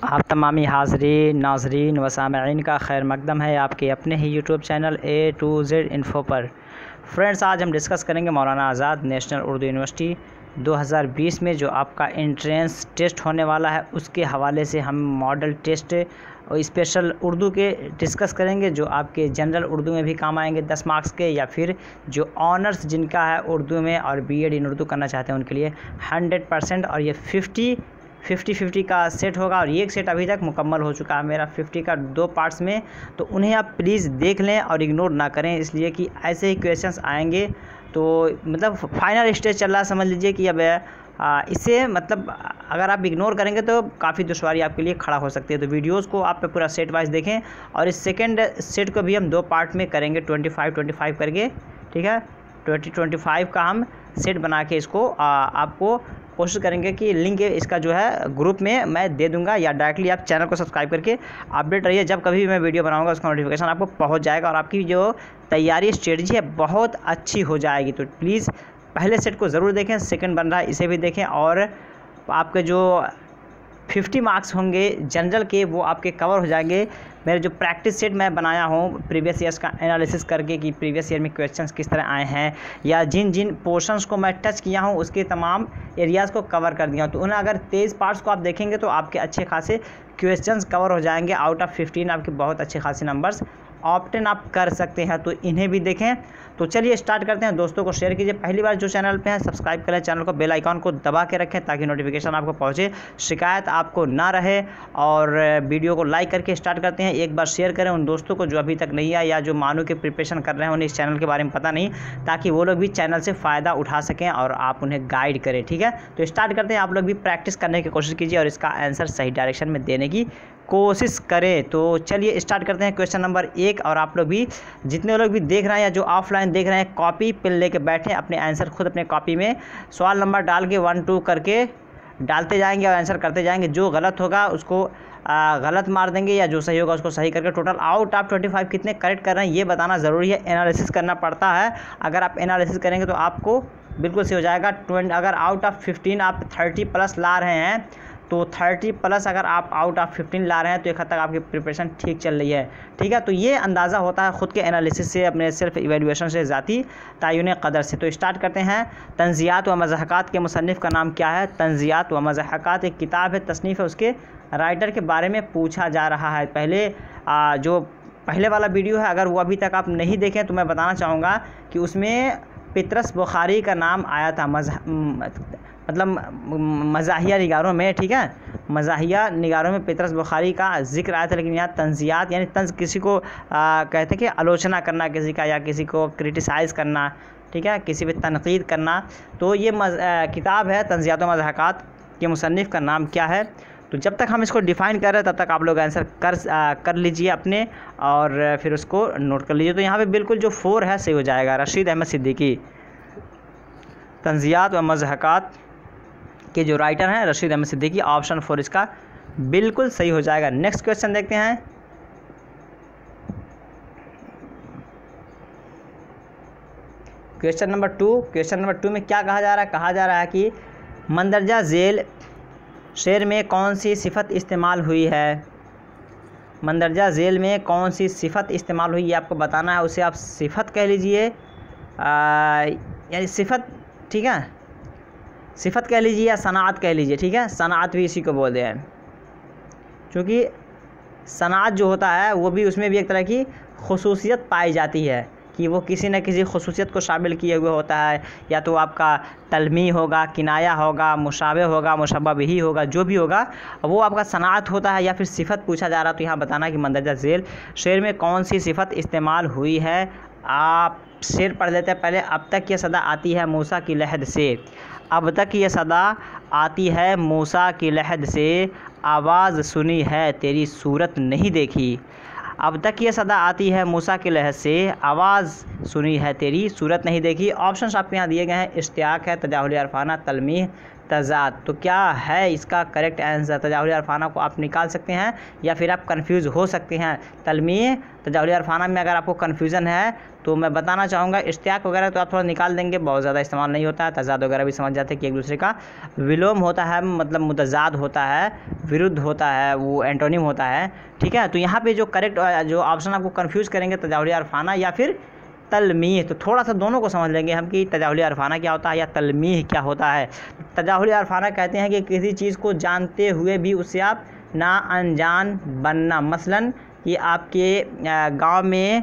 आप तमामी हाज़रीन नाज़रीन व सामईन का खैर मकदम है आपके अपने ही YouTube channel A to Z info पर। फ्रेंड्स, आज हम डिस्कस करेंगे मौलाना आज़ाद नेशनल उर्दू यूनिवर्सिटी 2020 में जो आपका एंट्रेंस टेस्ट होने वाला है उसके हवाले से हम मॉडल टेस्ट और स्पेशल उर्दू के डिस्कस करेंगे, जो आपके जनरल उर्दू में भी काम आएंगे 10 मार्क्स के, या फिर जो ऑनर्स जिनका है उर्दू में और बीएड इन उर्दू करना चाहते हैं उनके लिए 100%। और ये 50-50 का सेट होगा और एक सेट अभी तक मुकम्मल हो चुका है मेरा 50 का 2 पार्ट्स में, तो उन्हें आप प्लीज़ देख लें और इग्नोर ना करें, इसलिए कि ऐसे ही क्वेश्चंस आएंगे। तो मतलब फाइनल स्टेज चल रहा है, समझ लीजिए कि अब इसे मतलब अगर आप इग्नोर करेंगे तो काफ़ी दुश्वारी आपके लिए खड़ा हो सकती है। तो वीडियोस को आप पूरा सेट वाइज देखें और इस सेकंड सेट को भी हम 2 पार्ट में करेंगे 25-25 करके, ठीक है। 20-25 का हम सेट बना के इसको आपको कोशिश करेंगे कि लिंक इसका जो है ग्रुप में मैं दे दूंगा, या डायरेक्टली आप चैनल को सब्सक्राइब करके अपडेट रहिए। जब कभी भी मैं वीडियो बनाऊंगा उसका नोटिफिकेशन आपको पहुंच जाएगा और आपकी जो तैयारी स्ट्रेटजी है बहुत अच्छी हो जाएगी। तो प्लीज़ पहले सेट को ज़रूर देखें, सेकंड बन रहा है इसे भी देखें, और आपके जो 50 मार्क्स होंगे जनरल के वो आपके कवर हो जाएंगे। मेरे जो प्रैक्टिस सेट मैं बनाया हूँ प्रीवियस ईयर्स का एनालिसिस करके कि प्रीवियस ईयर में क्वेश्चंस किस तरह आए हैं, या जिन जिन पोर्शंस को मैं टच किया हूँ उसके तमाम एरियाज़ को कवर कर दिया हूँ। तो उन्हें अगर 23 पार्ट्स को आप देखेंगे तो आपके अच्छे खासे क्वेश्चंस कवर हो जाएंगे। आउट ऑफ 15 आपके बहुत अच्छे खासे नंबर्स ऑप्टेन आप कर सकते हैं, तो इन्हें भी देखें। तो चलिए स्टार्ट करते हैं। दोस्तों को शेयर कीजिए, पहली बार जो चैनल पे हैं सब्सक्राइब करें, चैनल को बेल आइकॉन को दबा के रखें ताकि नोटिफिकेशन आपको पहुंचे, शिकायत आपको ना रहे। और वीडियो को लाइक करके स्टार्ट करते हैं। एक बार शेयर करें उन दोस्तों को जो अभी तक नहीं आया या जो मानू के प्रिपरेशन कर रहे हैं, उन्हें इस चैनल के बारे में पता नहीं, ताकि वो लोग भी चैनल से फ़ायदा उठा सकें और आप उन्हें गाइड करें, ठीक है। तो स्टार्ट करते हैं। आप लोग भी प्रैक्टिस करने की कोशिश कीजिए और इसका आंसर सही डायरेक्शन में देने की कोशिश करें। तो चलिए स्टार्ट करते हैं क्वेश्चन नंबर 1। और आप लोग भी जितने लोग भी देख रहे हैं या जो ऑफलाइन देख रहे हैं, कॉपी पेन लेके बैठें, अपने आंसर खुद अपने कॉपी में सवाल नंबर डाल के 1-2 करके डालते जाएंगे और आंसर करते जाएंगे। जो गलत होगा उसको गलत मार देंगे, या जो सही होगा उसको सही करके टोटल आउट ऑफ 25 कितने करेक्ट कर रहे हैं ये बताना ज़रूरी है। एनालिसिस करना पड़ता है, अगर आप एनालिसिस करेंगे तो आपको बिल्कुल सही हो जाएगा। अगर आउट ऑफ 15 आप 30+ ला रहे हैं तो 30+ अगर आप आउट ऑफ 15 ला रहे हैं तो एक हद तक आपकी प्रिपरेशन ठीक चल रही है, ठीक है। तो ये अंदाज़ा होता है ख़ुद के एनालिसिस से, अपने सेल्फ इवेल्यूएशन से, ज़ाती तयन क़दर से। तो स्टार्ट करते हैं। तंज़ियात व मज़हक़ात के मुसन्निफ़ का नाम क्या है? तंज़ियात व मज़हक़ात एक किताब है, तसनीफ़ है, उसके राइटर के बारे में पूछा जा रहा है। पहले जो पहले वाला वीडियो है अगर वो अभी तक आप नहीं देखें तो मैं बताना चाहूँगा कि उसमें पतरस बुखारी का नाम आया था, मतलब मज़ाहिया निगारों में, ठीक है। मज़ाहिया निगारों में पतरस बुखारी का जिक्र आया था, लेकिन यहाँ तंज़ियात यानी तंज़ किसी को कहते हैं कि आलोचना करना किसी का, या किसी को क्रिटिसाइज़ करना, ठीक है, किसी पे तनक़ीद करना। तो ये किताब है तंज़ियात व मज़हक़ात के मुसन्निफ़ का नाम क्या है? तो जब तक हम इसको डिफ़ाइन कर रहे हैं तब तक आप लोग आंसर कर लीजिए अपने, और फिर उसको नोट कर लीजिए। तो यहाँ पे बिल्कुल जो 4 है सही हो जाएगा, रशीद अहमद सिद्दीकी। तंज़ियात व मज़हक़ात के जो राइटर हैं रशीद अहमद सिद्दीकी, ऑप्शन 4 इसका बिल्कुल सही हो जाएगा। नेक्स्ट क्वेश्चन देखते हैं। Question number 2। क्वेश्चन नंबर 2 में क्या कहा जा रहा है? कहा जा रहा है कि मंदरजा झेल शेर में कौन सी सिफत इस्तेमाल हुई है? मंदरजा झेल में कौन सी सिफत इस्तेमाल हुई है आपको बताना है। उसे आप सिफत कह लीजिए, यानी सिफत, ठीक है, सिफत कह लीजिए या सनाअत कह लीजिए, ठीक है। सनाअत भी इसी को बोलते हैं, क्योंकि सनाअत जो होता है वो भी, उसमें भी एक तरह की खुसूसियत पाई जाती है कि वो किसी न किसी खुसूसियत को शामिल किए हुए होता है, या तो आपका तलमी होगा, किनाया होगा, मुशाबे होगा, मुशब्बह बिही होगा, जो भी होगा वो आपका सनाअत होता है, या फिर सिफत पूछा जा रहा। तो यहाँ बताना कि मंदरजा झेल शेर में कौन सी सिफत इस्तेमाल हुई है। आप शेर पढ़ लेते हैं पहले। अब तक ये सदा आती है मूसा की लहद से, अब तक ये सदा आती है मूसा की लहद से, आवाज़ सुनी है तेरी सूरत नहीं देखी। अब तक ये सदा आती है मूसा की लहद से, आवाज़ सुनी है तेरी सूरत नहीं देखी। ऑप्शंस आपके यहाँ दिए गए हैं, इश्तियाक है, तजाहुल अरफाना, तलमीह, तजाद। तो क्या है इसका करेक्ट आंसर? तजाहुल अरफाना को आप निकाल सकते हैं या फिर आप कंफ्यूज हो सकते हैं। तलमीह तजाहुल अरफाना में अगर आपको कन्फ्यूज़न है तो मैं बताना चाहूँगा, इश्तियाक वगैरह तो आप थोड़ा निकाल देंगे, बहुत ज़्यादा इस्तेमाल नहीं होता है। तजाद वगैरह भी समझ जाते हैं कि एक दूसरे का विलोम होता है, मतलब मुतजाद होता है, विरुद्ध होता है, वो एंटोनिम होता है, ठीक है। तो यहाँ पे जो करेक्ट जो ऑप्शन आपको कंफ्यूज करेंगे तजाहुल अरफाना या फिर तलमीह, तो थोड़ा सा दोनों को समझ लेंगे हम कि तजाहुल अरफाना क्या होता है या तलमीह क्या होता है। तजाहुल अरफाना कहते हैं कि किसी चीज़ को जानते हुए भी उससे आप ना अनजान बनना। मसलन कि आपके गांव में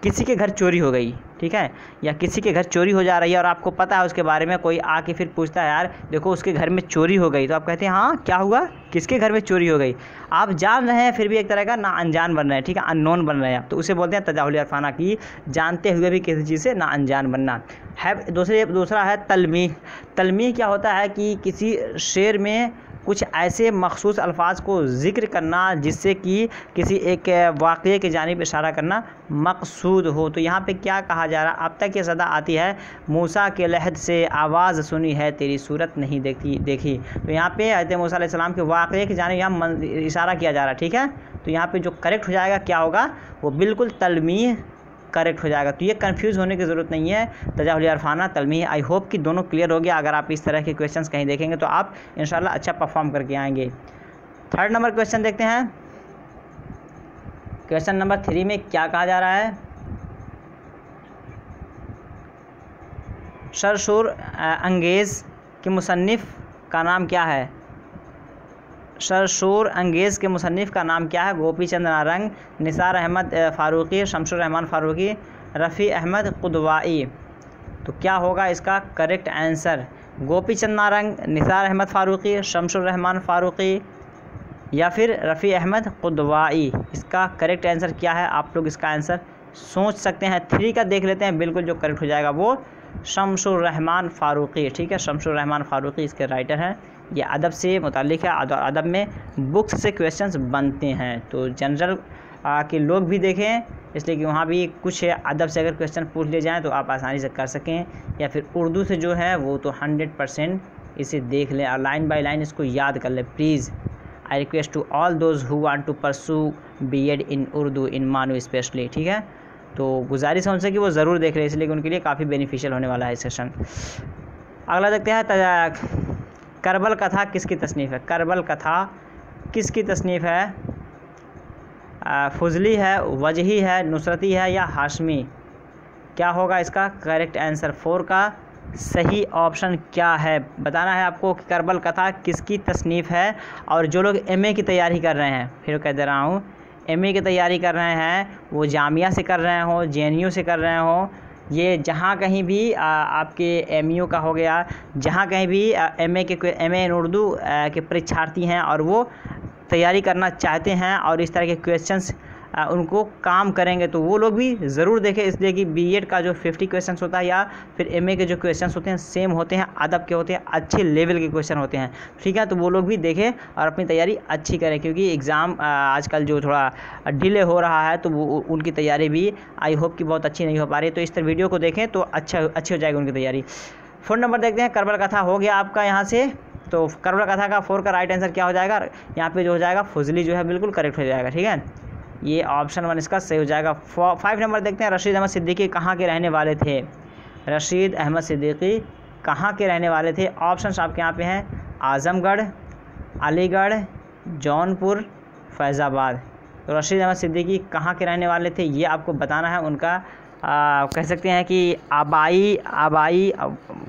किसी के घर चोरी हो गई, ठीक है, या किसी के घर चोरी हो जा रही है और आपको पता है उसके बारे में, कोई आके फिर पूछता है यार देखो उसके घर में चोरी हो गई, तो आप कहते हैं हाँ क्या हुआ, किसके घर में चोरी हो गई। आप जान रहे हैं फिर भी एक तरह का ना अनजान बन रहे हैं, ठीक है, अननोन बन रहे हैं, तो उसे बोलते हैं तजाहुल अरफाना की जानते हुए भी किसी चीज़ से ना अनजान बनना है। दूसरा है तलमीह। तलमीह क्या होता है कि किसी शेर में कुछ ऐसे मखसूस अल्फाज को ज़िक्र करना जिससे कि किसी एक वाक़ये की जानिब इशारा करना मकसूद हो। तो यहाँ पे क्या कहा जा रहा है, अब तक ये सदा आती है मूसा के लहद से आवाज़ सुनी है तेरी सूरत नहीं देखी। तो यहाँ पे हज़रत मूसा अलैहिस्सलाम के वाक़ये की जानिब यहाँ इशारा किया जा रहा है, ठीक है। तो यहाँ पे जो करेक्ट हो जाएगा क्या होगा, वो बिल्कुल तलमीह करेक्ट हो जाएगा। तो ये कंफ्यूज होने की ज़रूरत नहीं है, तजाहुल अरफाना तलमीह। आई होप कि दोनों क्लियर हो गया। अगर आप इस तरह के क्वेश्चंस कहीं देखेंगे तो आप इंशाल्लाह अच्छा परफॉर्म करके आएंगे। थर्ड नंबर क्वेश्चन देखते हैं। क्वेश्चन नंबर 3 में क्या कहा जा रहा है, सरशूर अंगेज़ के मुसन्निफ़ का नाम क्या है। सरशूर अंगेज़ के मुसन्निफ़ का नाम क्या है। गोपी चंद नारंग, निसार अहमद फ़ारूक़ी, शमशुर रहमान फ़ारूक़ी, रफ़ी अहमद क़ुदवाई। तो क्या होगा इसका करेक्ट आंसर, गोपी चंद नारंग, निसार अहमद फ़ारूक़ी, शमशुर रहमान फ़ारूक़ी या फिर रफ़ी अहमद क़ुदवाई। इसका करेक्ट आंसर क्या है, आप लोग इसका आंसर सोच सकते हैं। 3 का देख लेते हैं, बिल्कुल जो करेक्ट हो जाएगा वो शमशुर रहमान फ़ारूक़ी, ठीक है। शमशुर रहमान फ़ारूक़ी इसके राइटर हैं। ये अदब से मुताल्लिक़ है, अदब में बुक्स से क्वेश्चंस बनते हैं, तो जनरल के लोग भी देखें, इसलिए कि वहाँ भी कुछ अदब से अगर क्वेश्चन पूछ लिए जाएँ तो आप आसानी से कर सकें, या फिर उर्दू से जो है वो तो 100% इसे देख लें और लाइन बाय लाइन इसको याद कर लें please. I request to all those who want to pursue BEd in Urdu in MANUU specially, ठीक है। तो गुजारिश है उनसे कि वो ज़रूर देख लें, इसलिए कि उनके लिए काफ़ी बेनिफिशियल होने वाला है सेशन। अगला देखते हैं, करबल कथा किसकी तसनीफ़ है। करबल कथा किसकी तसनीफ़ है, फजली है, वजही है, नुसरती है या हाशमी। क्या होगा इसका करेक्ट आंसर। 4 का सही ऑप्शन क्या है, बताना है आपको कि करबल कथा किसकी तसनीफ़ है। और जो लोग MA की तैयारी कर रहे हैं, फिर कह दे रहा हूँ, MA की तैयारी कर रहे हैं, वो जामिया से कर रहे हों, JNU से कर रहे हों, ये जहाँ कहीं भी आपके MU का हो गया, जहाँ कहीं भी MA इन उर्दू के परीक्षार्थी हैं और वो तैयारी करना चाहते हैं और इस तरह के क्वेश्चंस उनको काम करेंगे, तो वो लोग भी ज़रूर देखें, इसलिए कि BEd का जो 50 क्वेश्चंस होता है या फिर MA के जो क्वेश्चंस होते हैं सेम होते हैं, अदब के होते हैं, अच्छे लेवल के क्वेश्चन होते हैं, ठीक है। तो वो लोग भी देखें और अपनी तैयारी अच्छी करें, क्योंकि एग्ज़ाम आजकल जो थोड़ा डिले हो रहा है तो वो उनकी तैयारी भी आई होप कि बहुत अच्छी नहीं हो पा रही है। तो इस तरह वीडियो को देखें तो अच्छी हो जाएगी उनकी तैयारी। 4 नंबर देखते हैं, करबल कथा हो गया आपका यहाँ से। तो करबल कथा का 4 का राइट आंसर क्या हो जाएगा, यहाँ पे जो हो जाएगा फजली जो है बिल्कुल करेक्ट हो जाएगा, ठीक है। ये ऑप्शन 1 इसका सही हो जाएगा। 5 नंबर देखते हैं, रशीद अहमद सिद्दीकी कहाँ के रहने वाले थे। रशीद अहमद सिद्दीकी कहाँ के रहने वाले थे। ऑप्शंस आपके यहाँ पे हैं, आज़मगढ़, अलीगढ़, जौनपुर, फैज़ाबाद। तो रशीद अहमद सिद्दीकी कहाँ के रहने वाले थे ये आपको बताना है। उनका कह सकते हैं कि आबाई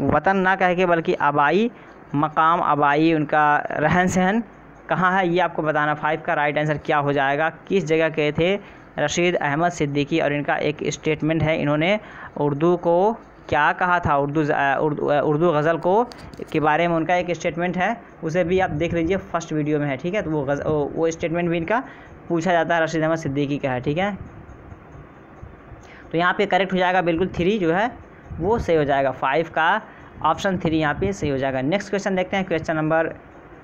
वतन ना कह के बल्कि आबाई मकाम, आबाई उनका रहन सहन कहाँ है ये आपको बताना। 5 का राइट आंसर क्या हो जाएगा, किस जगह के थे रशीद अहमद सिद्दीकी। और इनका एक स्टेटमेंट है, इन्होंने उर्दू को क्या कहा था, उर्दू गज़ल को के बारे में उनका एक स्टेटमेंट है, उसे भी आप देख लीजिए, फर्स्ट वीडियो में है, ठीक है। तो वो स्टेटमेंट भी इनका पूछा जाता है, रशीद अहमद सिद्दीकी का है, ठीक है। तो यहाँ पे करेक्ट हो जाएगा बिल्कुल 3 जो है वो सही हो जाएगा। 5 का ऑप्शन 3 यहाँ पे सही हो जाएगा। नेक्स्ट क्वेश्चन देखते हैं, क्वेश्चन नंबर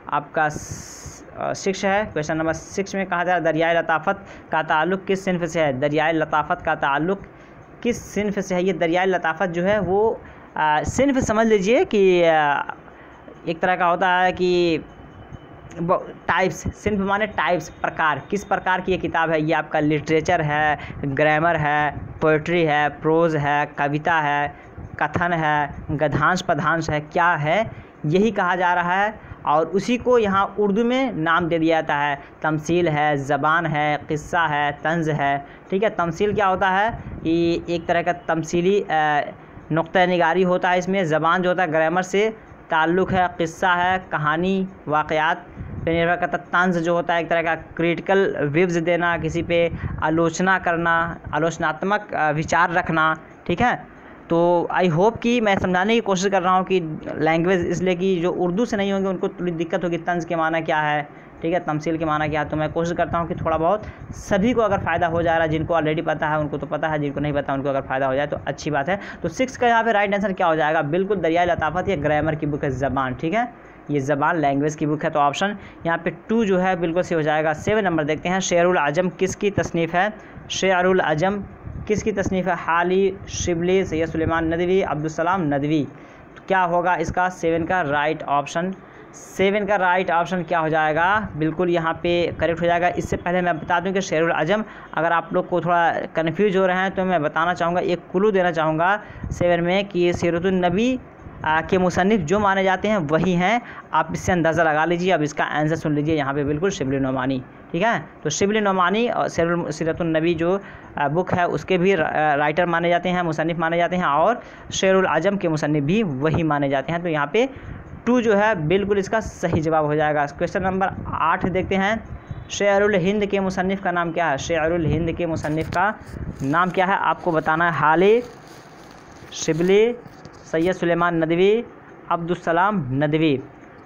आपका 6 है। क्वेश्चन नंबर 6 में कहा जा रहा है, दरियाए लताफ़त का ताल्लुक़ किस सिन्फ़ से है। दरियाए लताफ़त का ताल्लुक़ किस सिन्फ़ से है। ये दरियाए लताफ़त जो है वो सिन्फ़ समझ लीजिए कि एक तरह का होता है कि टाइप्स, सिंफ माने टाइप्स, प्रकार, किस प्रकार की ये किताब है। ये आपका लिटरेचर है, ग्रामर है, पोइट्री है, प्रोज है, कविता है, कथन है, गद्यांश पद्यांश है, क्या है यही कहा जा रहा है। और उसी को यहाँ उर्दू में नाम दे दिया जाता है। तमसील है, ज़बान है, क़िस्सा है, तंज़ है। ठीक है, तमसील क्या होता है कि एक तरह का तमसीली नुक्ता निगारी होता है इसमें। ज़बान जो होता है ग्रामर से ताल्लुक़ है, क़िस्सा है कहानी वाक़यात पे निर्भर करता। तंज़ जो होता है एक तरह का क्रिटिकल व्यूज़ देना, किसी पे आलोचना करना, आलोचनात्मक विचार रखना। ठीक है, तो आई होप कि मैं समझाने की कोशिश कर रहा हूँ कि लैंग्वेज इसलिए कि जो उर्दू से नहीं होंगे उनको थोड़ी दिक्कत होगी, तंज़ के माना क्या है, ठीक है, तमसील के माना क्या है। तो मैं कोशिश करता हूँ कि थोड़ा बहुत सभी को अगर फ़ायदा हो जा रहा है, जिनको ऑलरेडी पता है उनको तो पता है, जिनको नहीं पता उनको अगर फ़ायदा हो जाए तो अच्छी बात है। तो 6 का यहाँ पे राइट आंसर क्या हो जाएगा, बिल्कुल दरियाए लताफ़त, ये ग्रामर की बुक है, ज़बान। ठीक है, ये ज़बान लैंग्वेज की बुक है, तो ऑप्शन यहाँ पे 2 जो है बिल्कुल सही हो जाएगा। 7 नंबर देखते हैं, शेरुल आजम किसकी तसनीफ़ है। शेरुल आजम किसकी तसनीफ़ है। हाली, शिबली, सैयद सुलेमान नदवी, अब्दुस्सलाम नदवी। तो क्या होगा इसका 7 का राइट ऑप्शन। 7 का राइट ऑप्शन क्या हो जाएगा, बिल्कुल यहाँ पे करेक्ट हो जाएगा। इससे पहले मैं बता दूं कि शेरुल आजम, अगर आप लोग को थोड़ा कन्फ्यूज हो रहे हैं तो मैं बताना चाहूँगा, एक क्लू देना चाहूँगा 7 में कि सीरतुन नबी के मुसन्निफ़ जो माने जाते हैं वही हैं। आप इससे अंदाज़ा लगा लीजिए। अब इसका आंसर सुन लीजिए यहाँ पे, बिल्कुल शिबली नोमानी। ठीक है, तो शिबली नोमानी और सीरतुन नबी जो बुक है उसके भी राइटर माने जाते हैं, मुसन्निफ़ माने जाते हैं, और शेरुल आजम के मुसन्निफ़ भी वही माने जाते हैं। तो यहाँ पे 2 जो है बिल्कुल इसका सही जवाब हो जाएगा। क्वेश्चन नंबर 8 देखते हैं, शेरुल हिंद के मुसन्निफ़ का नाम क्या है। शेरुल हिंद के मुसन्निफ़ का नाम क्या है आपको बताना है। हाली, शिबली, सैयद सुलेमान नदवी, अब्दुस्सलाम नदवी।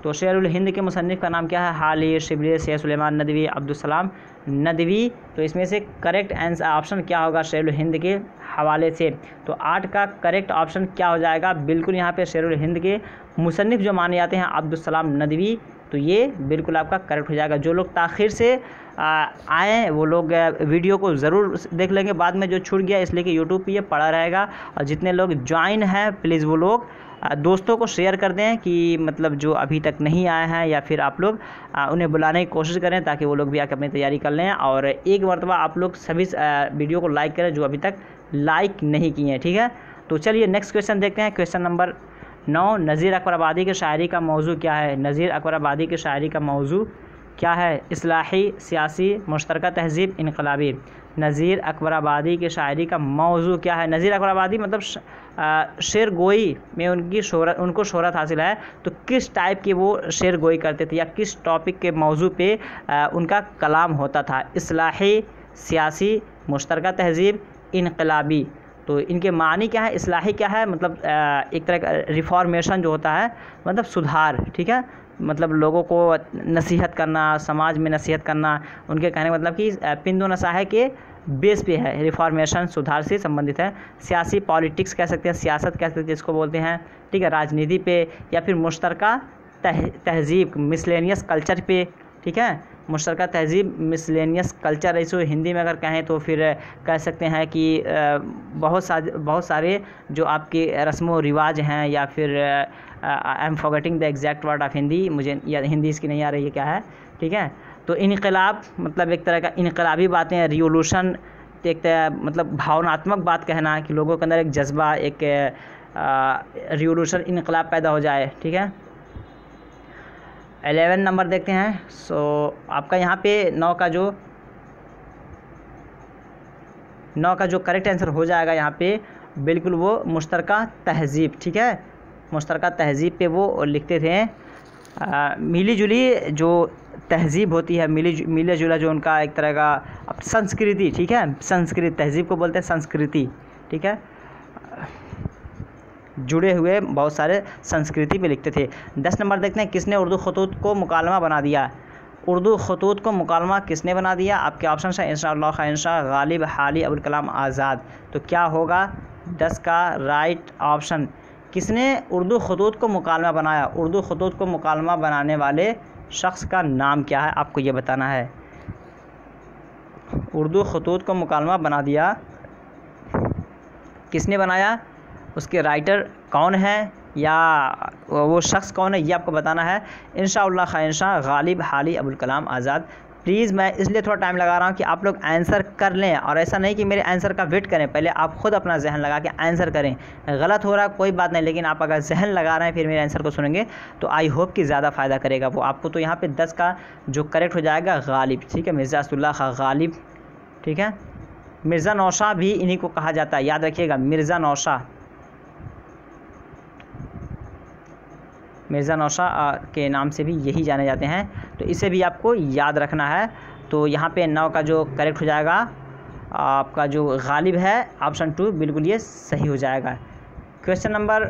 तो शेरुल हिंद के मुसन्निफ़ का नाम क्या है। हाली, शिबली, सैयद सुलेमान नदवी, अब्दुस्सलाम नदवी। तो इसमें से करेक्ट आंसर ऑप्शन क्या होगा शेरुल हिंद के हवाले से। तो 8 का करेक्ट ऑप्शन क्या हो जाएगा, बिल्कुल यहाँ पे शेरुल हिंद के मुसन्निफ़ जो माने जाते हैं अब्दुस्सलाम नदवी। तो ये बिल्कुल आपका करेक्ट हो जाएगा। जो लोग ताख़ीर से आए वो लोग वीडियो को ज़रूर देख लेंगे, बाद में जो छूट गया इसलिए कि यूट्यूब पे ये पड़ा रहेगा। और जितने लोग ज्वाइन हैं प्लीज़ वो लोग दोस्तों को शेयर कर दें कि मतलब जो अभी तक नहीं आए हैं, या फिर आप लोग उन्हें बुलाने की कोशिश करें ताकि वो लोग भी आकर अपनी तैयारी कर लें। और एक मरतबा आप लोग सभी वीडियो को लाइक करें जो अभी तक लाइक नहीं किए हैं। ठीक है, तो चलिए नेक्स्ट क्वेश्चन देखते हैं। क्वेश्चन नंबर 9, नज़ीर अकबर आबादी की शायरी का मौजू क्या है। नज़ीर अकबर आबादी की शायरी का मौजू क्या है। इस्लाही, सियासी, मुश्तरका तहज़ीब, इनकलाबी। नज़ीर अकबर आबादी की शायरी का मौजू क्या है। नज़ीर अकबर आबादी मतलब शेर गोई में उनको शोहरत हासिल है। तो किस टाइप की वो शेर गोई करते थे या किस टॉपिक के मौजू पे उनका कलाम होता था। इस्लाही, सियासी, मुश्तरका तहज़ीब, इनकलाबी। तो इनके मानी क्या है। इस्लाही क्या है, मतलब एक तरह का रिफॉर्मेशन जो होता है, मतलब सुधार। ठीक है, मतलब लोगों को नसीहत करना, समाज में नसीहत करना। उनके कहने का मतलब कि पिंदो नसाहे के बेस पे है, रिफॉर्मेशन सुधार से संबंधित है। सियासी, पॉलिटिक्स कह सकते हैं, सियासत कह सकते हैं जिसको बोलते हैं। ठीक है, राजनीति पे, या फिर मुश्तरका तहज़ीब, मिसलेनियस कल्चर पे। ठीक है, मुश्तरका तहज़ीब, मिसलेनियस कल्चर, इसको हिंदी में अगर कहें तो फिर कह सकते हैं कि बहुत सारे जो आपके रस्म व रिवाज हैं, या फिर I am forgetting the exact word of Hindi, मुझे या हिंदी इसकी नहीं आ रही है क्या है। ठीक है, तो इनकलाब मतलब एक तरह का इनकलाबी बातें, रिवोल्यूशन एक मतलब भावनात्मक बात कहना कि लोगों के अंदर एक जज्बा, एक रिवोल्यूशन, इनकलाब पैदा हो जाए। ठीक है, 11 नंबर देखते हैं। सो आपका यहाँ पे 9 का जो करेक्ट आंसर हो जाएगा यहाँ पे बिल्कुल वो मुश्तरका तहज़ीब। ठीक है, मुश्तरका तहज़ीब पे वो लिखते थे। मिली जुली जो तहज़ीब होती है, मिला जुला जो उनका एक तरह का संस्कृति। ठीक है, संस्कृति, तहज़ीब को बोलते हैं संस्कृति। ठीक है, जुड़े हुए बहुत सारे संस्कृति पे लिखते थे। 10 नंबर देखते हैं, किसने उर्दू खतूत को मुकालमा बना दिया। उर्दू खतूत को मुकालमा किसने बना दिया। आपके ऑप्शन है इंशाअल्लाह खाइंशा, गालिब, हाली, अबुल कलाम आज़ाद। तो क्या होगा 10 का राइट ऑप्शन। किसने उर्दू खतूत को मुकालमा बनाया। उर्दू खतूत को मुकालमा बनाने वाले शख्स का नाम क्या है आपको ये बताना है। उर्दू खतूत को मुकालमा बना दिया, किसने बनाया, उसके राइटर कौन है, या वो शख्स कौन है ये आपको बताना है। इंशाअल्लाह ख़ैर गालिब हाली अबुल कलाम आज़ाद। प्लीज़ मैं इसलिए थोड़ा टाइम लगा रहा हूँ कि आप लोग आंसर कर लें, और ऐसा नहीं कि मेरे आंसर का वेट करें, पहले आप खुद अपना जहन लगा के आंसर करें। गलत हो रहा कोई बात नहीं, लेकिन आप अगर जहन लगा रहे हैं फिर मेरे आंसर को सुनेंगे तो आई होप कि ज़्यादा फ़ायदा करेगा वो आपको। तो यहाँ पे 10 का जो करेक्ट हो जाएगा गालिब, ठीक है, मिर्ज़ा असदुल्लाह खां गालिब, ठीक है। मिर्ज़ा नौशाह भी इन्हीं को कहा जाता है, याद रखिएगा, मिर्ज़ा नौशाह, मिर्ज़ा नौशाह के नाम से भी यही जाने जाते हैं, तो इसे भी आपको याद रखना है। तो यहाँ पे 9 का जो करेक्ट हो जाएगा आपका जो गालिब है ऑप्शन 2 बिल्कुल ये सही हो जाएगा। क्वेश्चन नंबर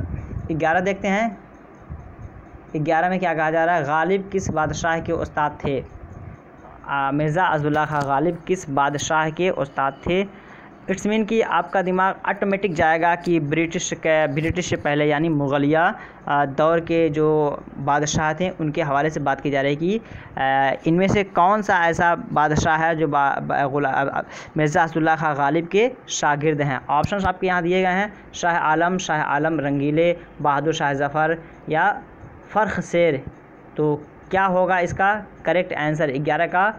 11 देखते हैं। 11 में क्या कहा जा रहा है, गालिब किस बादशाह के उस्ताद थे। मिर्ज़ा असदुल्लाह खां गालिब किस बादशाह के उस्ताद थे। इट्स मीन कि आपका दिमाग ऑटोमेटिक जाएगा कि ब्रिटिश से पहले यानी मुग़लिया दौर के जो बादशाह थे उनके हवाले से बात की जा रही है कि इनमें से कौन सा ऐसा बादशाह है जो मिर्ज़ा असदुल्लाह खां गालिब के शागिर्द हैं। ऑप्शंस आपके यहाँ दिए गए हैं, शाह आलम रंगीले, बहादुर शाह ज़फ़र या फ़र्ख शेर। तो क्या होगा इसका करेक्ट आंसर, 11 का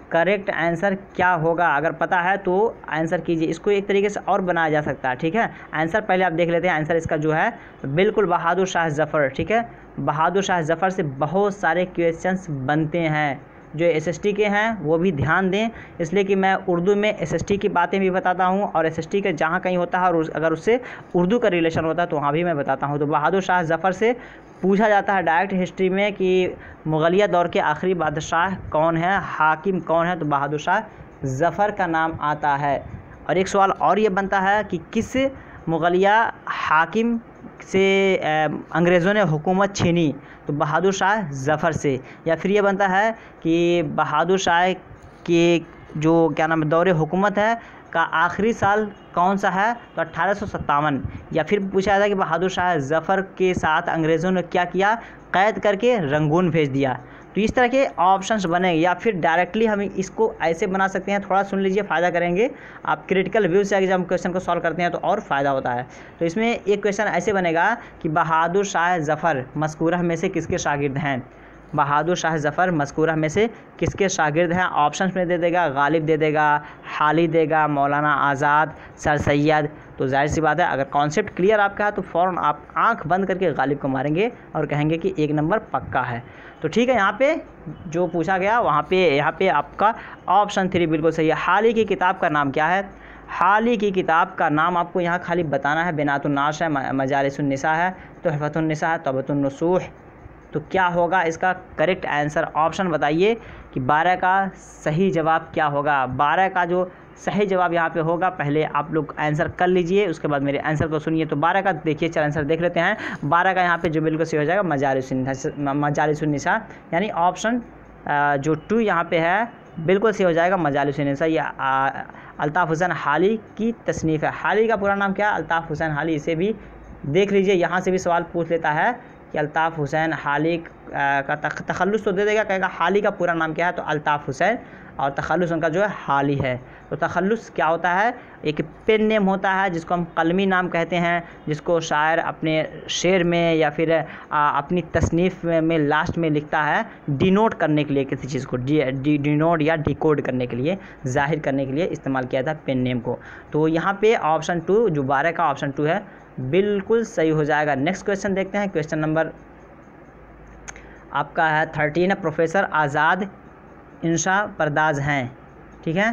करेक्ट आंसर क्या होगा, अगर पता है तो आंसर कीजिए। इसको एक तरीके से और बनाया जा सकता है, ठीक है। आंसर पहले आप देख लेते हैं, आंसर इसका जो है बिल्कुल बहादुर शाह ज़फ़र, ठीक है। बहादुर शाह ज़फ़र से बहुत सारे क्वेश्चंस बनते हैं जो SST के हैं, वो भी ध्यान दें, इसलिए कि मैं उर्दू में SST की बातें भी बताता हूँ और SST के जहाँ कहीं होता है और अगर उससे उर्दू का रिलेशन होता है तो वहाँ भी मैं बताता हूँ। तो बहादुर शाह ज़फ़र से पूछा जाता है डायरेक्ट हिस्ट्री में कि मुग़लिया दौर के आखिरी बादशाह कौन है, हाकिम कौन है, तो बहादुर शाह ज़फ़र का नाम आता है। और एक सवाल और ये बनता है कि किस मुग़लिया हाकिम से अंग्रेज़ों ने हुकूमत छीनी, तो बहादुर शाह ज़फ़र से। या फिर ये बनता है कि बहादुर शाह के जो क्या नाम दौरे हुकूमत है का आखिरी साल कौन सा है, तो 1857। या फिर पूछा जाता है कि बहादुर शाह ज़फ़र के साथ अंग्रेज़ों ने क्या किया, कैद करके रंगून भेज दिया। तो इस तरह के ऑप्शंस बनेंगे, या फिर डायरेक्टली हम इसको ऐसे बना सकते हैं। थोड़ा सुन लीजिए, फ़ायदा करेंगे। आप क्रिटिकल व्यू से जब हम क्वेश्चन को सॉल्व करते हैं तो और फ़ायदा होता है। तो इसमें एक क्वेश्चन ऐसे बनेगा कि बहादुर शाह ज़फ़र मज़कूरा में से किसके शागिर्द हैं। बहादुर शाह ज़फ़र मज़कूरा में से किसके शागिर्द हैं। ऑप्शंस में दे देगा, गालिब दे देगा, हाली देगा, मौलाना आज़ाद, सर सैयद। तो जाहिर सी बात है, अगर कॉन्सेप्ट क्लियर आपका है तो फ़ौरन आप आंख बंद करके गालिब को मारेंगे और कहेंगे कि 1 नंबर पक्का है। तो ठीक है, यहाँ पे जो पूछा गया यहाँ पे आपका ऑप्शन 3 बिल्कुल सही है। हाली की किताब का नाम क्या है। हाली की किताब का नाम आपको यहाँ खाली बताना है। बिनातुन्नाश है, मजालिसुन्निसा है, तुहफ़तुन्निसा है, तौबतुन्नुसूह। तो क्या होगा इसका करेक्ट आंसर, ऑप्शन बताइए कि 12 का सही जवाब क्या होगा। 12 का जो सही जवाब यहाँ पे होगा, पहले आप लोग आंसर कर लीजिए, उसके बाद मेरे आंसर को सुनिए। तो 12 का देखिए, चल आंसर देख लेते हैं। 12 का यहाँ पे जो बिल्कुल सही हो जाएगा मजालिसुन्निसा, यानी ऑप्शन जो 2 यहाँ पे है बिल्कुल सही हो जाएगा, मजालिसुन्निसा। ये अल्ताफ़ हुसैन हाली की तसनीफ़ है। हाली का पूरा नाम क्या है, अल्ताफ़ हुसैन हाली। इसे भी देख लीजिए, यहाँ से भी सवाल पूछ लेता है कि अल्ताफ़ हुसैन हाली का तखल्लुस तो दे देगा, कहेगा हाली का पूरा नाम क्या है, तो अल्ताफ़ हुसैन, और तखल्लुस उनका जो है हाली है। तो तखल्लुस क्या होता है, एक पेन नेम होता है जिसको हम कलमी नाम कहते हैं, जिसको शायर अपने शेर में या फिर अपनी तसनीफ़ में लास्ट में लिखता है, डिनोट करने के लिए, किसी चीज़ को डिनोट या डिकोड करने के लिए, ज़ाहिर करने के लिए इस्तेमाल किया था पेन नेम को। तो यहाँ पे ऑप्शन 2 जो 12 का ऑप्शन 2 है बिल्कुल सही हो जाएगा। नेक्स्ट क्वेश्चन देखते हैं। क्वेश्चन नंबर आपका है 13 है। प्रोफेसर आज़ाद इंशा परदाज हैं, ठीक है।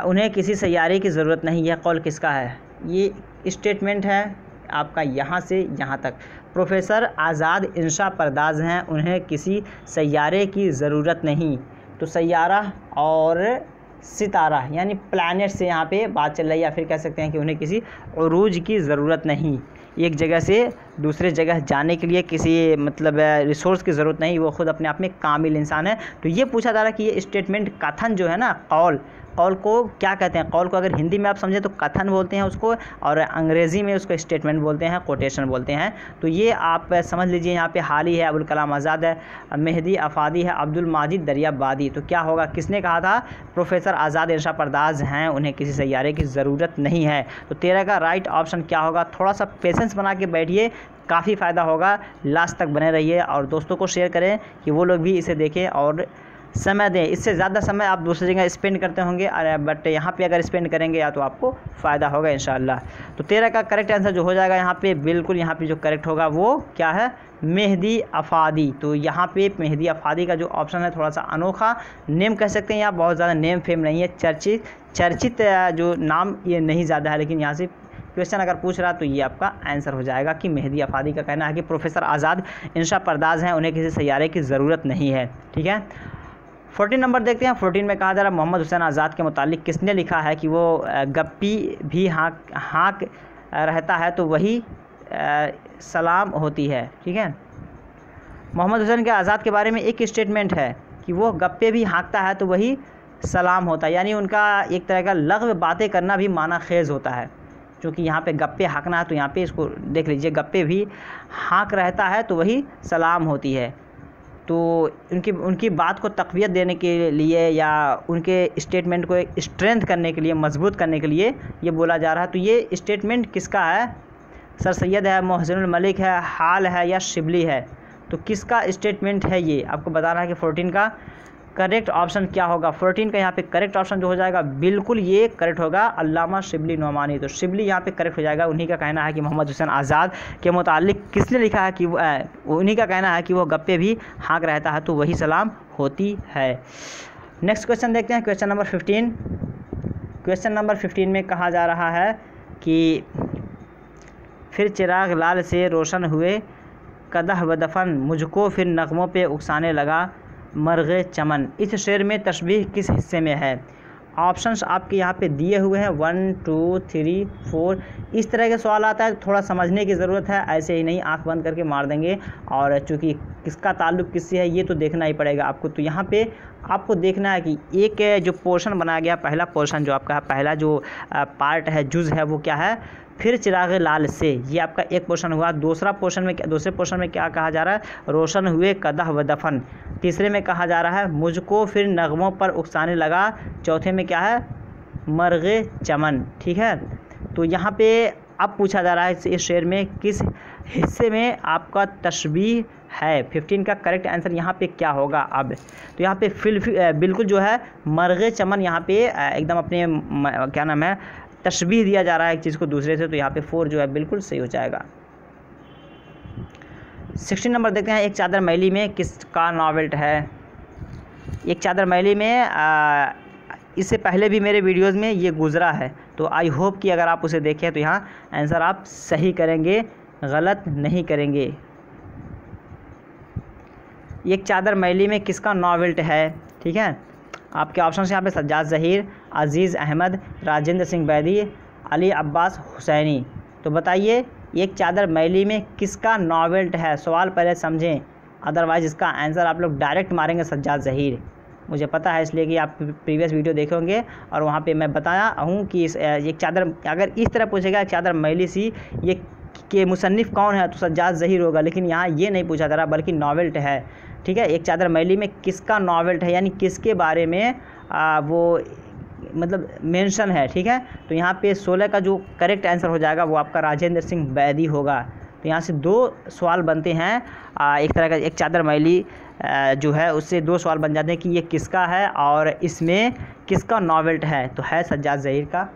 उन्हें किसी सैयारे की ज़रूरत नहीं, यह कौल किसका है। ये स्टेटमेंट है आपका यहाँ से यहाँ तक। प्रोफेसर आज़ाद इंशा परदाज हैं, उन्हें किसी सैयारे की ज़रूरत नहीं। तो सैयारा और सितारा यानी प्लैनेट से यहाँ पे बात चल रही है, या फिर कह सकते हैं कि उन्हें किसी उरूज की ज़रूरत नहीं, एक जगह से दूसरे जगह जाने के लिए किसी मतलब रिसोर्स की ज़रूरत नहीं, वो ख़ुद अपने आप में कामिल इंसान है। तो ये पूछा जा रहा है कि ये स्टेटमेंट, कथन जो है ना, कौल को क्या कहते हैं। कौल को अगर हिंदी में आप समझें तो कथन बोलते हैं उसको, और अंग्रेज़ी में उसको स्टेटमेंट बोलते हैं, कोटेशन बोलते हैं। तो ये आप समझ लीजिए, यहाँ पे हाली है, अबुल कलाम आज़ाद है, मेहदी अफ़ादी है, अब्दुल माजिद दरियाबादी। तो क्या होगा, किसने कहा था, प्रोफेसर आज़ाद इंशा परदाज हैं, उन्हें किसी सैयारे की ज़रूरत नहीं है। तो 13 का राइट ऑप्शन क्या होगा। थोड़ा सा पेशेंस बना के बैठिए, काफ़ी फ़ायदा होगा। लास्ट तक बने रहिए और दोस्तों को शेयर करें कि वो लोग भी इसे देखें और समय दें। इससे ज़्यादा समय आप दूसरी जगह स्पेंड करते होंगे, बट यहाँ पे अगर स्पेंड करेंगे या तो आपको फ़ायदा होगा इंशाअल्लाह। तो 13 का करेक्ट आंसर जो हो जाएगा यहाँ पे, बिल्कुल यहाँ पे जो करेक्ट होगा वो क्या है, मेहदी अफादी। तो यहाँ पे मेहदी अफादी का जो ऑप्शन है थोड़ा सा अनोखा नेम कह सकते हैं, यहाँ बहुत ज़्यादा नेम फेम नहीं है, चर्चित जो नाम ये नहीं ज़्यादा है, लेकिन यहाँ से क्वेश्चन अगर पूछ रहा तो ये आपका आंसर हो जाएगा कि मेहदी अफादी का कहना है कि प्रोफेसर आज़ाद इंशा परदाज हैं, उन्हें किसी सैयारे की ज़रूरत नहीं है। ठीक है, 14 नंबर देखते हैं। 14 में कहा जा रहा है मोहम्मद हुसैन आज़ाद के मुतालिक किसने लिखा है कि वो गप्पी भी हाँक रहता है तो वही सलाम होती है। ठीक है, मोहम्मद हुसैन के आज़ाद के बारे में एक स्टेटमेंट है कि वो गप्पे भी हाँकता है तो वही सलाम होता है, यानी उनका एक तरह का लग़्व बातें करना भी माना खेज़ होता है। क्योंकि यहाँ पे गप्पे हाँकना है तो यहाँ पे इसको देख लीजिए, गप्पे भी हाँक रहता है तो वही सलाम होती है। तो उनकी बात को तक़वियत देने के लिए या उनके स्टेटमेंट को एक स्ट्रेंथ करने के लिए, मजबूत करने के लिए ये बोला जा रहा है। तो ये स्टेटमेंट किसका है, सर सैयद है, मोहसिनुल मलिक है, हाल है या शिबली है? तो किसका स्टेटमेंट है ये आपको बताना है कि 14 का करेक्ट ऑप्शन क्या होगा। 14 का यहाँ पे करेक्ट ऑप्शन जो हो जाएगा, बिल्कुल ये करेक्ट होगा, अल्लामा शिबली नोमानी। तो शिबली यहाँ पे करेक्ट हो जाएगा। उन्हीं का कहना है कि मोहम्मद हुसैन आज़ाद के मुतालिक किसने लिखा है कि उन्हीं का कहना है कि वो गप्पे भी हाँक रहता है तो वही सलाम होती है। नेक्स्ट क्वेश्चन देखते हैं, क्वेश्चन नंबर 15। क्वेश्चन नंबर 15 में कहा जा रहा है कि फिर चिराग लाल से रोशन हुए कदह व दफन, मुझको फिर नगमों पे उकसाने लगा मर्ग़े चमन। इस शेर में तशबीह किस हिस्से में है? ऑप्शंस आपके यहाँ पे दिए हुए हैं 1 2 3 4। इस तरह के सवाल आता है, थोड़ा समझने की ज़रूरत है, ऐसे ही नहीं आंख बंद करके मार देंगे। और चूँकि किसका ताल्लुक़ किससे है ये तो देखना ही पड़ेगा आपको। तो यहाँ पे आपको देखना है कि एक जो पोर्शन बनाया गया, पहला पोर्शन जो आपका पहला जो पार्ट है, जुज़ है, वो क्या है, फिर चिराग लाल से, ये आपका एक पोर्शन हुआ। दूसरे पोर्शन में क्या कहा जा रहा है, रोशन हुए कदह व दफन। तीसरे में कहा जा रहा है मुझको फिर नगमों पर उकसाने लगा। चौथे में क्या है, मर्ग़े चमन। ठीक है, तो यहाँ पे अब पूछा जा रहा है इस शेर में किस हिस्से में आपका तशबीह है। 15 का करेक्ट आंसर यहाँ पे क्या होगा। अब तो यहाँ पे बिल्कुल जो है मर्ग़े चमन, यहाँ पे एकदम अपने क्या नाम है, तशबीह दिया जा रहा है एक चीज़ को दूसरे से। तो यहाँ पे 4 जो है बिल्कुल सही हो जाएगा। 16 नंबर देखते हैं, एक चादर मैली में किसका नॉवेल्ट है? एक चादर मैली में इससे पहले भी मेरे वीडियोस में ये गुज़रा है, तो आई होप कि अगर आप उसे देखें तो यहाँ आंसर आप सही करेंगे, गलत नहीं करेंगे। एक चादर मैली में किसका नॉवेल्ट है? ठीक है, आपके ऑप्शन यहाँ पे सज्जाद ज़हीर, अज़ीज़ अहमद, राजेंद्र सिंह बैदी, अली अब्बास हुसैनी। तो बताइए एक चादर मैली में किसका नॉवेल्ट है? सवाल पहले समझें, अदरवाइज़ इसका आंसर आप लोग डायरेक्ट मारेंगे सज्जाद ज़हीर। मुझे पता है, इसलिए कि आप प्रीवियस वीडियो देखे होंगे और वहाँ पे मैं बताया हूँ कि एक चादर, अगर इस तरह पूछेगा चादर मैली सी ये के मुसन्निफ़ कौन है तो सज्जाद ज़हीर होगा, लेकिन यहाँ ये नहीं पूछा जा रहा बल्कि नॉवेल्ट है। ठीक है, एक चादर मैली में किसका नॉवेल्ट है, यानी किसके बारे में वो मतलब मेंशन है। ठीक है, तो यहाँ पे 16 का जो करेक्ट आंसर हो जाएगा वो आपका राजेंद्र सिंह बैदी होगा। तो यहाँ से 2 सवाल बनते हैं, एक तरह का एक चादर मैली जो है उससे 2 सवाल बन जाते हैं कि ये किसका है और इसमें किसका नॉवेल्ट है। तो है सज्जाद ज़हीर का।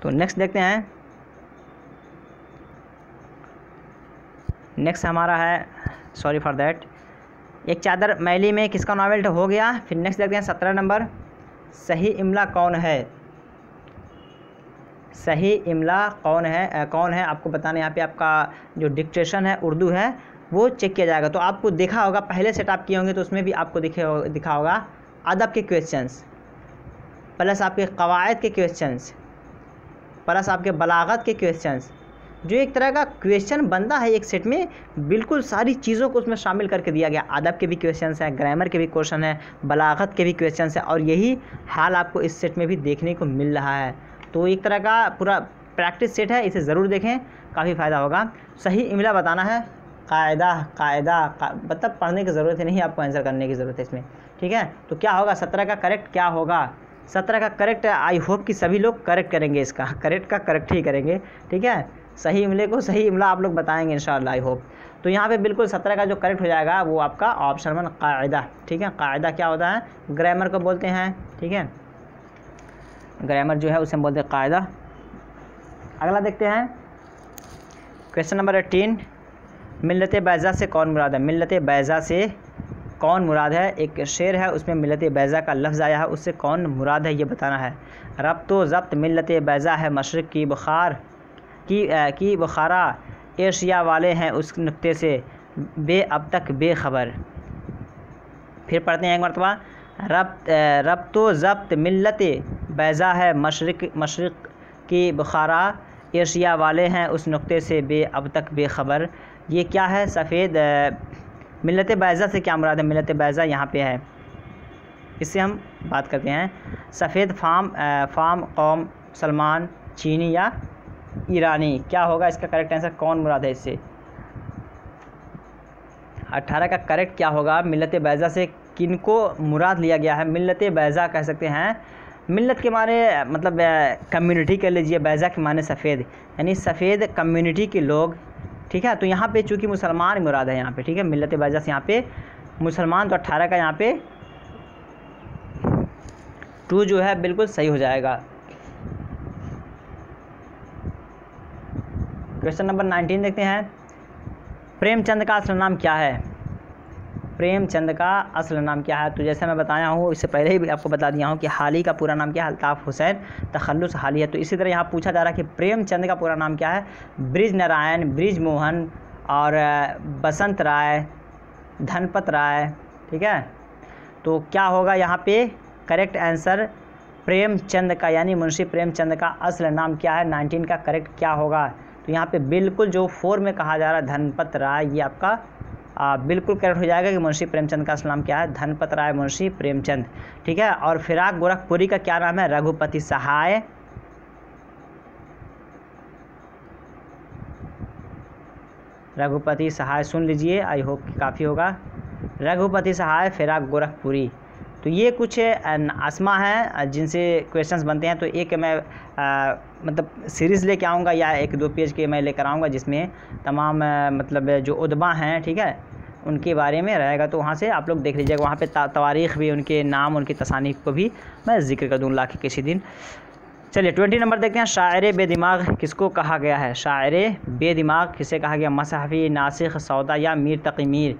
तो नेक्स्ट देखते हैं, नेक्स्ट हमारा है, सॉरी फॉर दैट, एक चादर मैली में किसका नॉवेल्ट हो गया। फिर नेक्स्ट देखते हैं 17 नंबर, सही इमला कौन है? सही इमला कौन है आपको बताना। यहाँ पे आपका जो डिक्टेशन है उर्दू है वो चेक किया जाएगा। तो आपको देखा होगा, पहले सेट आप किए होंगे तो उसमें भी आपको दिखा होगा अदब के क्वेश्चंस प्लस आपके कवायद के क्वेश्चंस प्लस आपके बलागत के क्वेश्चंस, जो एक तरह का क्वेश्चन बनता है एक सेट में, बिल्कुल सारी चीज़ों को उसमें शामिल करके दिया गया। अदब के भी क्वेश्चंस हैं, ग्रामर के भी क्वेश्चन हैं, बलागत के भी क्वेश्चंस हैं, और यही हाल आपको इस सेट में भी देखने को मिल रहा है। तो एक तरह का पूरा प्रैक्टिस सेट है, इसे ज़रूर देखें, काफ़ी फ़ायदा होगा। सही इमला बताना है, कायदा कायदा मतलब पढ़ने की ज़रूरत ही नहीं, आपको आंसर करने की ज़रूरत है इसमें, ठीक है। तो क्या होगा 17 का करेक्ट क्या होगा? 17 का करेक्ट, आई होप कि सभी लोग करेक्ट करेंगे, इसका करेक्ट का करेक्ट ही करेंगे, ठीक है। सही इमले को सही इमला आप लोग बताएंगे इंशाअल्लाह, आई होप। तो यहाँ पे बिल्कुल 17 का जो करेक्ट हो जाएगा वो आपका ऑप्शन नंबर कायदा, ठीक है। कायदा क्या होता है? ग्रामर को बोलते हैं, ठीक है। ग्रामर जो है उसे हम बोलते हैं कायदा। अगला देखते हैं क्वेश्चन नंबर 18, मिल्लत बैज़ा से कौन मुराद है? मिल्लत बैज़ा से कौन मुराद है? एक शेर है उसमें मिल्लत बैज़ा का लफ्ज़ आया है, उससे कौन मुराद है ये बताना है। रब्त व ज़ब्त मिल्लत बैज़ा है, मशरिक़ की बुखार की बुखारा, एशिया वाले हैं उस नुक्ते से अब तक बेखबर। फिर पढ़ते हैं एक मरतबा, रब्त व ज़ब्त मिल्लत बैज़ा है, मशरिक़ की बुखारा, एशिया वाले हैं उस नुक्ते से अब तक बेखबर। ये क्या है? सफ़ेद मिल्लत बैज़ा से क्या मुराद है? मिल्लत बैज़ा यहाँ पे है, इससे हम बात करते हैं। सफ़ेद फाम कौम, सलमान, चीनी या ईरानी, क्या होगा इसका करेक्ट आंसर? कौन मुराद है इससे? 18 का करेक्ट क्या होगा? मिल्लत बैज़ा से किनको मुराद लिया गया है? मिल्लत बैज़ा कह सकते हैं, मिल्लत के माने मतलब कम्युनिटी कह लीजिए, बैज़ा के माने सफ़ेद, यानी सफ़ेद कम्युनिटी के लोग, ठीक है। तो यहाँ पे चूँकि मुसलमान मुराद है यहाँ पे, ठीक है। मिल्लत बैज़ा से यहाँ पे मुसलमान, तो 18 का यहाँ पे 2 जो है बिल्कुल सही हो जाएगा। क्वेश्चन नंबर 19 देखते हैं, प्रेमचंद का असल नाम क्या है? प्रेमचंद का असल नाम क्या है? तो जैसे मैं बताया हूँ, इससे पहले ही आपको बता दिया हूँ कि हाली का पूरा नाम क्या है? अल्ताफ़ हुसैन तखल्लुस हाली है। तो इसी तरह यहाँ पूछा जा रहा है कि प्रेमचंद का पूरा नाम क्या है? ब्रिज नारायण, ब्रिज मोहन और बसंत राय, धनपत राय, ठीक है। तो क्या होगा यहाँ पे करेक्ट आंसर? प्रेमचंद का, यानी मुंशी प्रेमचंद का असल नाम क्या है? 19 का करेक्ट क्या होगा? तो यहाँ पे बिल्कुल जो 4 में कहा जा रहा है धनपत राय, ये आपका बिल्कुल करेक्ट हो जाएगा कि मुंशी प्रेमचंद का असल नाम क्या है? धनपत राय मुंशी प्रेमचंद, ठीक है। और फिराक गोरखपुरी का क्या नाम है? रघुपति सहाय, रघुपति सहाय सुन लीजिए, आई होप कि काफ़ी होगा। रघुपति सहाय, फिराक गोरखपुरी। तो ये कुछ आसमा हैं जिनसे क्वेश्चंस बनते हैं। तो एक मैं मतलब सीरीज़ लेके आऊँगा या 1-2 पेज के मैं लेकर आऊँगा जिसमें तमाम मतलब जो उदबा हैं, ठीक है, उनके बारे में रहेगा। तो वहाँ से आप लोग देख लीजिएगा, वहाँ पे तवारीख़ भी, उनके नाम, उनकी तसानीफ़ को भी मैं ज़िक्र कर दूँगा कि किसी दिन। चलिए 20 नंबर देखते हैं, शायर बेदिमाग किसको कहा गया है? शायर बेदिमाग किसे कहा गया? मसहफ़ी, नासिख, सौदा या मीर तक़ी मीर,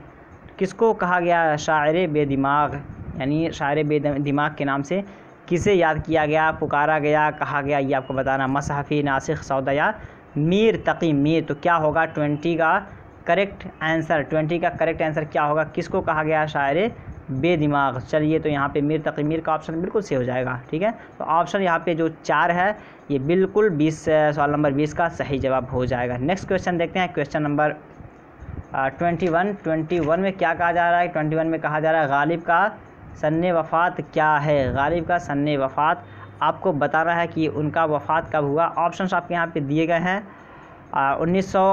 किसको कहा गया शायर बेदिमाग? यानी शायर बेदिमाग के नाम से किसे याद किया गया, पुकारा गया, कहा गया, ये आपको बताना। मसहफ़ी, नासिख, सौदा या मीर तक़ी मीर। तो क्या होगा 20 का करेक्ट आंसर? 20 का करेक्ट आंसर क्या होगा? किसको कहा गया शायर बेदिमाग? चलिए, तो यहाँ पे मीर तक़ी मीर का ऑप्शन बिल्कुल सही हो जाएगा, ठीक है। तो ऑप्शन यहाँ पे जो 4 है ये बिल्कुल 20 सवाल नंबर 20 का सही जवाब हो जाएगा। नेक्स्ट क्वेश्चन देखते हैं, क्वेश्चन नंबर 21 में क्या कहा जा रहा है? 21 में कहा जा रहा है गालिब का सन्ने वफ़ात क्या है? गालिब का सन्ने वफ़ात आपको बताना है कि उनका वफ़ात कब हुआ। ऑप्शंस आपके यहाँ पे दिए गए हैं। 1900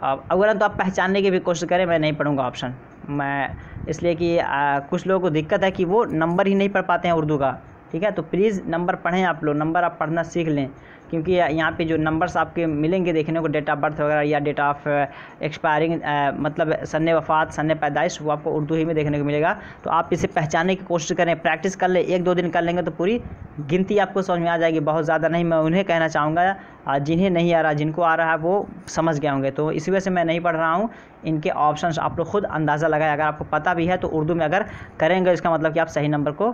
अवलन तो आप पहचानने की भी कोशिश करें, मैं नहीं पढ़ूँगा ऑप्शन, मैं इसलिए कि कुछ लोगों को दिक्कत है कि वो नंबर ही नहीं पढ़ पाते हैं उर्दू का, ठीक है। तो प्लीज़ नंबर पढ़ें आप लोग, नंबर आप पढ़ना सीख लें, क्योंकि यहाँ पे जो नंबर्स आपके मिलेंगे देखने को, डेट ऑफ बर्थ वगैरह या डेट ऑफ एक्सपायरिंग मतलब सन्ने वफ़ात, सन्ने पैदाइश, वो आपको उर्दू ही में देखने को मिलेगा। तो आप इसे पहचानने की कोशिश करें, प्रैक्टिस कर लें, 1-2 दिन कर लेंगे तो पूरी गिनती आपको समझ में आ जाएगी। बहुत ज़्यादा नहीं, मैं उन्हें कहना चाहूँगा जिन्हें नहीं आ रहा, जिनको आ रहा है वो समझ गए होंगे। तो इसी वजह से मैं नहीं पढ़ रहा हूँ। इनके ऑप्शंस आप लोग खुद अंदाज़ा लगाएं, अगर आपको पता भी है तो उर्दू में अगर करेंगे इसका मतलब कि आप सही नंबर को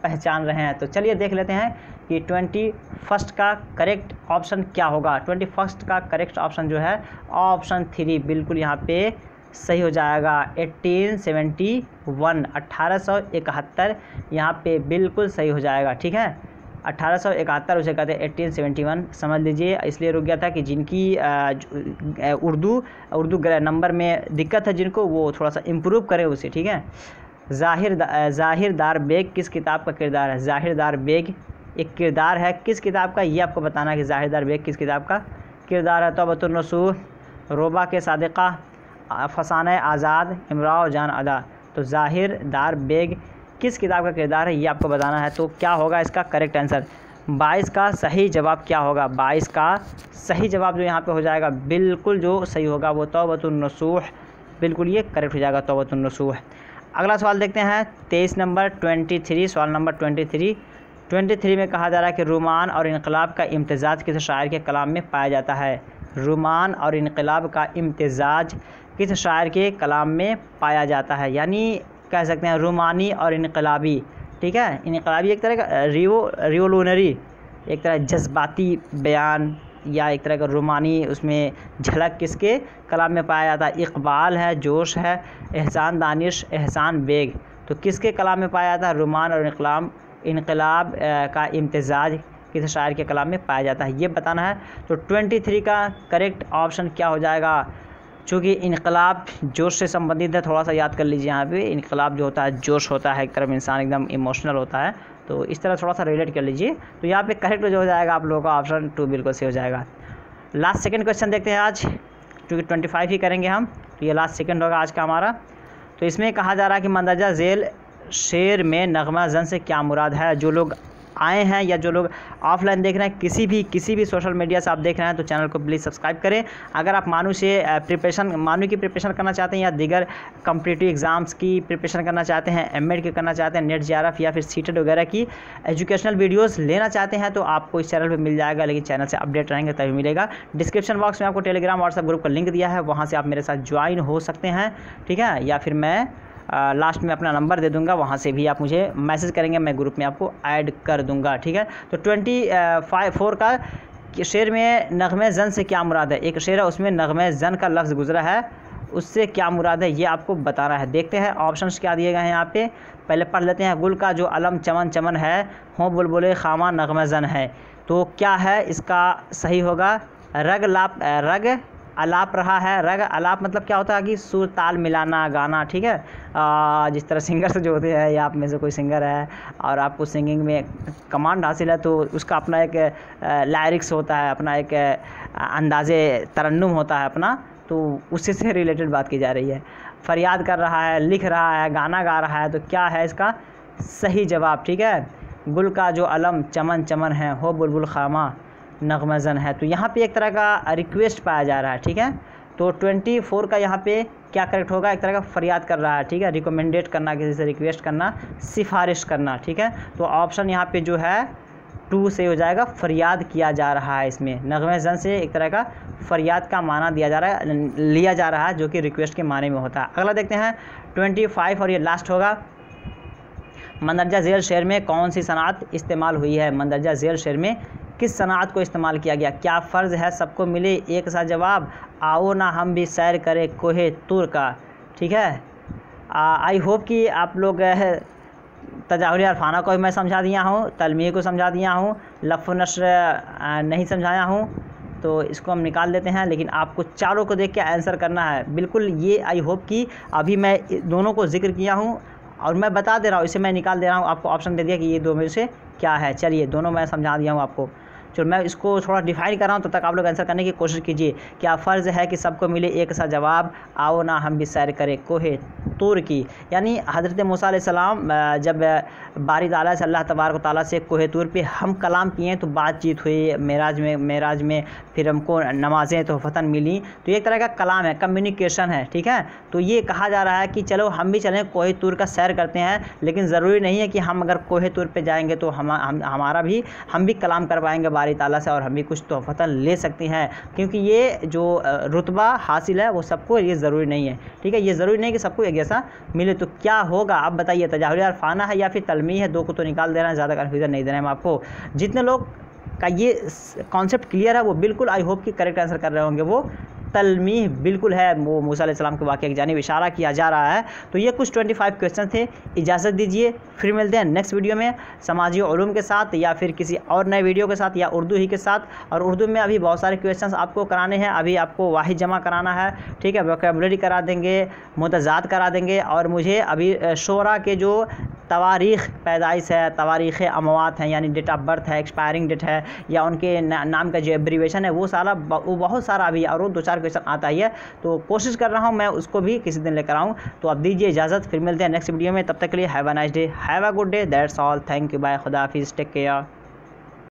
पहचान रहे हैं। तो चलिए देख लेते हैं कि 21 का करेक्ट ऑप्शन क्या होगा। 21 का करेक्ट ऑप्शन जो है ऑप्शन 3 बिल्कुल यहाँ पे सही हो जाएगा। 1871 1871 यहाँ पे बिल्कुल सही हो जाएगा, ठीक है। 1871 उसे कहते हैं 1871, समझ लीजिए। इसलिए रुक गया था कि जिनकी उर्दू नंबर में दिक्कत है, जिनको वो थोड़ा सा इम्प्रूव करें उसे, ठीक है। ज़ाहिरदार बेग किस किताब का किरदार है? ज़ाहिरदार बेग एक किरदार है, किस किताब का, ये आपको बताना है कि ज़ाहिरदार बेग किस किताब का किरदार है। तौबतुन नसूह, रोबा के सादिक़ा, फसाना आज़ाद, इमराओ जान अदा। तो ज़ाहिर दार बेग किस किताब का किरदार है ये आपको बताना है। तो क्या होगा इसका करेक्ट आंसर? 22 का सही जवाब क्या होगा? 22 का सही जवाब जो यहाँ पे हो जाएगा बिल्कुल जो सही होगा वो तौबतुन नसूह, बिल्कुल ये करेक्ट हो जाएगा तौबतुन नसूह। अगला सवाल देखते हैं 23 नंबर 23, सवाल नंबर 23 में कहा जा रहा है कि रुमान और इनकलाब का इम्तिज़ाज किस शायर के कलाम में पाया जाता है? रुमान और इनकलाब का इम्तिज़ाज किस शायर के कलाम में पाया जाता है? यानी कह सकते हैं रुमानी और इनकलाबी, ठीक है। इनकलाबी एक तरह का रिवोल्यूशनरी, एक तरह जज्बाती बयान, या एक तरह का रुमानी, उसमें झलक किसके कलाम में पाया जाता है? इकबाल है, जोश है, एहसान दानिश, एहसान बेग। तो किसके कलाम में पाया जाता है? रुमान और इनकलाब का इम्तिज़ाज किस शायर के कलाम में पाया जाता है ये बताना है। तो 23 का करेक्ट ऑप्शन क्या हो जाएगा? चूँकि इनकलाब जोश से संबंधित है, थोड़ा सा याद कर लीजिए यहाँ पे। इनकलाब जो होता है जोश होता है, एक तरफ इंसान एकदम इमोशनल होता है, तो इस तरह थोड़ा सा रिलेट कर लीजिए। तो यहाँ पे करेक्ट जो हो जाएगा आप लोगों का ऑप्शन 2 बिल्कुल सही हो जाएगा। लास्ट सेकंड क्वेश्चन देखते हैं आज, क्योंकि 25 ही करेंगे हम, तो ये लास्ट सेकंड होगा आज का हमारा। तो इसमें कहा जा रहा है कि मंदरजा झेल शेर में नगमा जन से क्या मुराद है? जो लोग आए हैं या जो लोग ऑफलाइन देख रहे हैं, किसी भी सोशल मीडिया से आप देख रहे हैं, तो चैनल को प्लीज़ सब्सक्राइब करें। अगर आप मानू की प्रिपरेशन करना चाहते हैं या दीगर कॉम्पिटिटिव एग्ज़ाम्स की प्रिपरेशन करना चाहते हैं, एमएड की करना चाहते हैं, नेट जेआरएफ या फिर सीटेट वगैरह की एजुकेशनल वीडियोज़ लेना चाहते हैं, तो आपको इस चैनल पर मिल जाएगा, लेकिन चैनल से अपडेट रहेंगे तभी मिलेगा। डिस्क्रिप्शन बॉक्स में आपको टेलीग्राम व्हाट्सएप ग्रुप का लिंक दिया है, वहाँ से आप मेरे साथ ज्वाइन हो सकते हैं, ठीक है। या फिर मैं लास्ट में अपना नंबर दे दूंगा, वहाँ से भी आप मुझे मैसेज करेंगे, मैं ग्रुप में आपको ऐड कर दूंगा, ठीक है। तो 24 का शेर में नगमे ज़न से क्या मुराद है? एक शेर है उसमें नगमे ज़न का लफ्ज़ गुजरा है, उससे क्या मुराद है ये आपको बताना है। देखते हैं ऑप्शंस क्या दिए गए हैं यहाँ पे, पहले पढ़ लेते हैं। गुल का जो अलम चमन चमन है, हों बुलबुले खामा नगमे ज़न है। तो क्या है इसका सही होगा? रग अलाप रहा है। रग अलाप मतलब क्या होता है कि सुर ताल मिलाना, गाना, ठीक है। जिस तरह सिंगर्स जो होते हैं, या आप में से कोई सिंगर है और आपको सिंगिंग में कमांड हासिल है, तो उसका अपना एक लायरिक्स होता है, अपना एक अंदाज़े तरन्नुम होता है अपना, तो उसी से रिलेटेड बात की जा रही है। फरियाद कर रहा है, लिख रहा है, गाना गा रहा है, तो क्या है इसका सही जवाब? ठीक है, गुल का जो अलम चमन चमन है, हो बुलबुल खामा नगमा ज़न है। तो यहाँ पे एक तरह का रिक्वेस्ट पाया जा रहा है, ठीक है। तो 24 का यहाँ पे क्या करेक्ट होगा? एक तरह का फरियाद कर रहा है, ठीक है, रिकमेंडेट करना, किसी से रिक्वेस्ट करना, सिफारिश करना, ठीक है। तो ऑप्शन यहाँ पे जो है 2 से हो जाएगा, फरियाद किया जा रहा है। इसमें नगमे ज़न से एक तरह का फरियाद का माना लिया जा रहा है, जो कि रिक्वेस्ट के माने में होता है। अगला देखते हैं 25 और ये लास्ट होगा। मंदरजा झेल शेर में कौन सी सनात इस्तेमाल हुई है? मंदरजा झेल शेर में किस सनात को इस्तेमाल किया गया? क्या फ़र्ज़ है सबको मिले एक सा जवाब, आओ ना हम भी सैर करें कोहे तूर का, ठीक है। आई होप कि आप लोग तजाहुर अरफाना को भी मैं समझा दिया हूँ, तलमीह को समझा दिया हूँ, लफ़ नश्र नहीं समझाया हूँ, तो इसको हम निकाल देते हैं। लेकिन आपको चारों को देख के आंसर करना है बिल्कुल। ये आई होप कि अभी मैं दोनों को जिक्र किया हूँ और मैं बता दे रहा हूँ, इसे मैं निकाल दे रहा हूँ, आपको ऑप्शन दे दिया कि ये दो में से क्या है। चलिए, दोनों मैं समझा दिया हूँ आपको। चलो मैं इसको थोड़ा डिफाइन कर रहा हूँ, तब तक आप लोग आंसर करने की कोशिश कीजिए। क्या फ़र्ज़ है कि सबको मिले एक सा जवाब, आओ ना हम भी सैर करें कोहे तूर की। यानी हज़रत मूसा अलैहिस्सलाम जब बारी ताला से अल्लाह तबारक ताला से कोहे तूर पे हम कलाम किए, तो बातचीत हुई मेराज में फिर हमको नमाज़ें तोहफ़तन मिली। तो एक तरह का कलाम है, कम्युनिकेशन है, ठीक है। तो ये कहा जा रहा है कि चलो हम भी चलें कोहे तूर का सैर करते हैं, लेकिन ज़रूरी नहीं है कि हम अगर कोहे तूर पे जाएंगे तो हम भी कलाम कर पाएंगे बारी ताला से, और हम भी कुछ तोहफ़तन ले सकते हैं। क्योंकि ये जो रुतबा हासिल है वो सबको ये ज़रूरी नहीं है, ठीक है। ये ज़रूरी नहीं कि सबको एक जैसा मिले। तो क्या होगा आप बताइए, तजाहुर अरफाना है या फिर तलमी है? 2 को तो निकाल दे रहे हैं, ज़्यादा कन्फ्यूज़न नहीं दे रहे हैं हम आपको। जितने लोग का ये कॉन्सेप्ट क्लियर है वो बिल्कुल आई होप कि करेक्ट आंसर कर रहे होंगे। वो तलमीह बिल्कुल है, वो मूसा अलैहिस्सलाम के वाक़े की जानिब इशारा किया जा रहा है। तो ये कुछ 25 क्वेश्चन थे। इजाज़त दीजिए, फिर मिलते हैं नेक्स्ट वीडियो में समाजी उलूम के साथ, या फिर किसी और नए वीडियो के साथ, या उर्दू ही के साथ। और उर्दू में अभी बहुत सारे क्वेश्चंस आपको कराने हैं। अभी आपको वाहिद जमा कराना है, ठीक है, वोकैबुलरी करा देंगे, मुतज़ाद करा देंगे, और मुझे अभी शोरा के जो तवारीख़ पैदाइश है, तवारीख़ अमवात हैं, यानी डेट ऑफ बर्थ है, एक्सपायरिंग डेट है, या उनके नाम का जो एब्रीवेशन है वो बहुत सारा अभी और 2-4 क्वेश्चन आता ही है। तो कोशिश कर रहा हूँ मैं उसको भी किसी दिन लेकर आऊँ। तो अब दीजिए इजाज़त, फिर मिलते हैं नेक्स्ट वीडियो में। तब तक के लिए have a nice day, have a good day, that's all, thank you, bye, खुदा हाफिज़, टेक केयर।